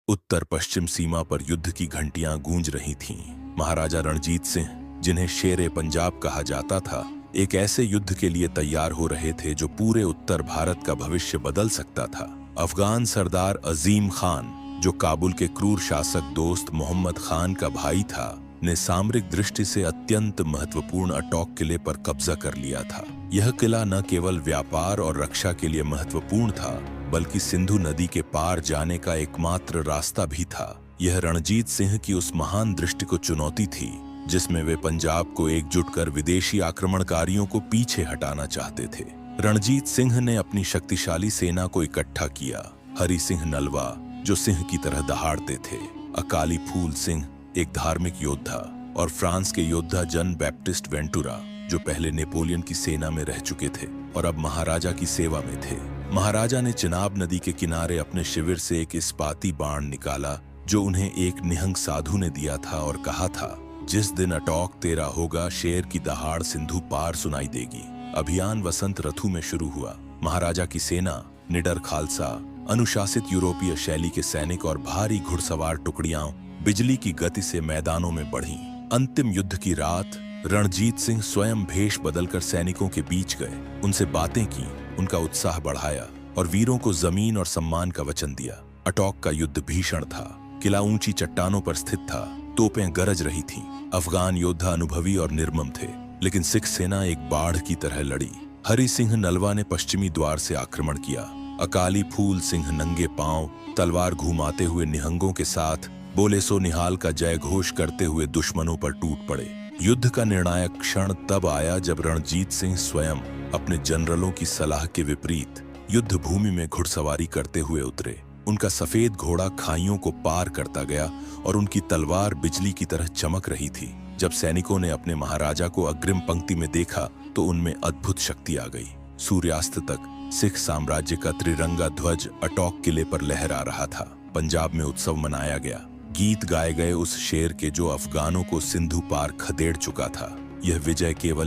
उत्तर पश्चिम सीमा पर युद्ध की घंटियां गूंज रही थीं। महाराजा रणजीत सिंह, जिन्हें शेरे पंजाब कहा जाता था, एक ऐसे युद्ध के लिए तैयार हो रहे थे जो पूरे उत्तर भारत का भविष्य बदल सकता था। अफगान सरदार अजीम खान, जो काबुल के क्रूर शासक दोस्त मोहम्मद खान का भाई था, ने सामरिक दृष्टि से अत्यंत महत्वपूर्ण अटॉक किले पर कब्जा कर लिया था। यह किला न केवल व्यापार और रक्षा के लिए महत्वपूर्ण था, बल्कि सिंधु नदी के पार जाने का एकमात्र रास्ता भी था। यह रणजीत सिंह की उस महान दृष्टि को चुनौती थी जिसमें वे पंजाब को एकजुट कर विदेशी आक्रमणकारियों को पीछे हटाना चाहते थे। रणजीत सिंह ने अपनी शक्तिशाली सेना को इकट्ठा किया। हरि सिंह नलवा, जो सिंह की तरह दहाड़ते थे, अकाली फूल सिंह, एक धार्मिक योद्धा, और फ्रांस के योद्धा जन बैप्टिस्ट वेंटुरा, जो पहले नेपोलियन की सेना में रह चुके थे और अब महाराजा की सेवा में थे। महाराजा ने चिनाब नदी के किनारे अपने शिविर से एक इस्पाती बाण निकाला जो उन्हें एक निहंग साधु ने दिया था और कहा था, जिस दिन अटॉक तेरा होगा, शेर की दहाड़ सिंधु पार सुनाई देगी। अभियान वसंत ऋतु में शुरू हुआ। महाराजा की सेना, निडर खालसा, अनुशासित यूरोपीय शैली के सैनिक और भारी घुड़सवार टुकड़ियां बिजली की गति से मैदानों में बढ़ीं। अंतिम युद्ध की रात रणजीत सिंह स्वयं भेष बदलकर सैनिकों के बीच गए, उनसे बातें की, उनका उत्साह बढ़ाया और वीरों को जमीन और सम्मान का वचन दिया। अटॉक का युद्ध भीषण था। किला ऊंची चट्टानों पर स्थित था, तोपें गरज रही थीं। अफगान योद्धा अनुभवी और निर्मम थे, लेकिन सिख सेना एक बाढ़ की तरह लड़ी। हरि सिंह नलवा ने पश्चिमी द्वार से आक्रमण किया। अकाली फूल सिंह नंगे पांव, तलवार घुमाते हुए निहंगों के साथ बोले सो निहाल का जय घोष करते हुए दुश्मनों पर टूट पड़े। युद्ध का निर्णायक क्षण तब आया जब रणजीत सिंह स्वयं अपने जनरलों की सलाह के विपरीत युद्ध भूमि में घुड़सवारी करते हुए उतरे। उनका सफेद घोड़ा खाइयों को पार करता गया और उनकी तलवार बिजली की तरह चमक रही थी। जब सैनिकों ने अपने महाराजा को अग्रिम पंक्ति में देखा तो उनमें अद्भुत शक्ति आ गई। सूर्यास्त तक सिख साम्राज्य का त्रिरंगा ध्वज अटॉक किले पर लहरा रहा था। पंजाब में उत्सव मनाया गया। गीत गाए गए उस शेर के जो अफगानों को सिंधु पार खदेड़ चुका था। यह विजय केवल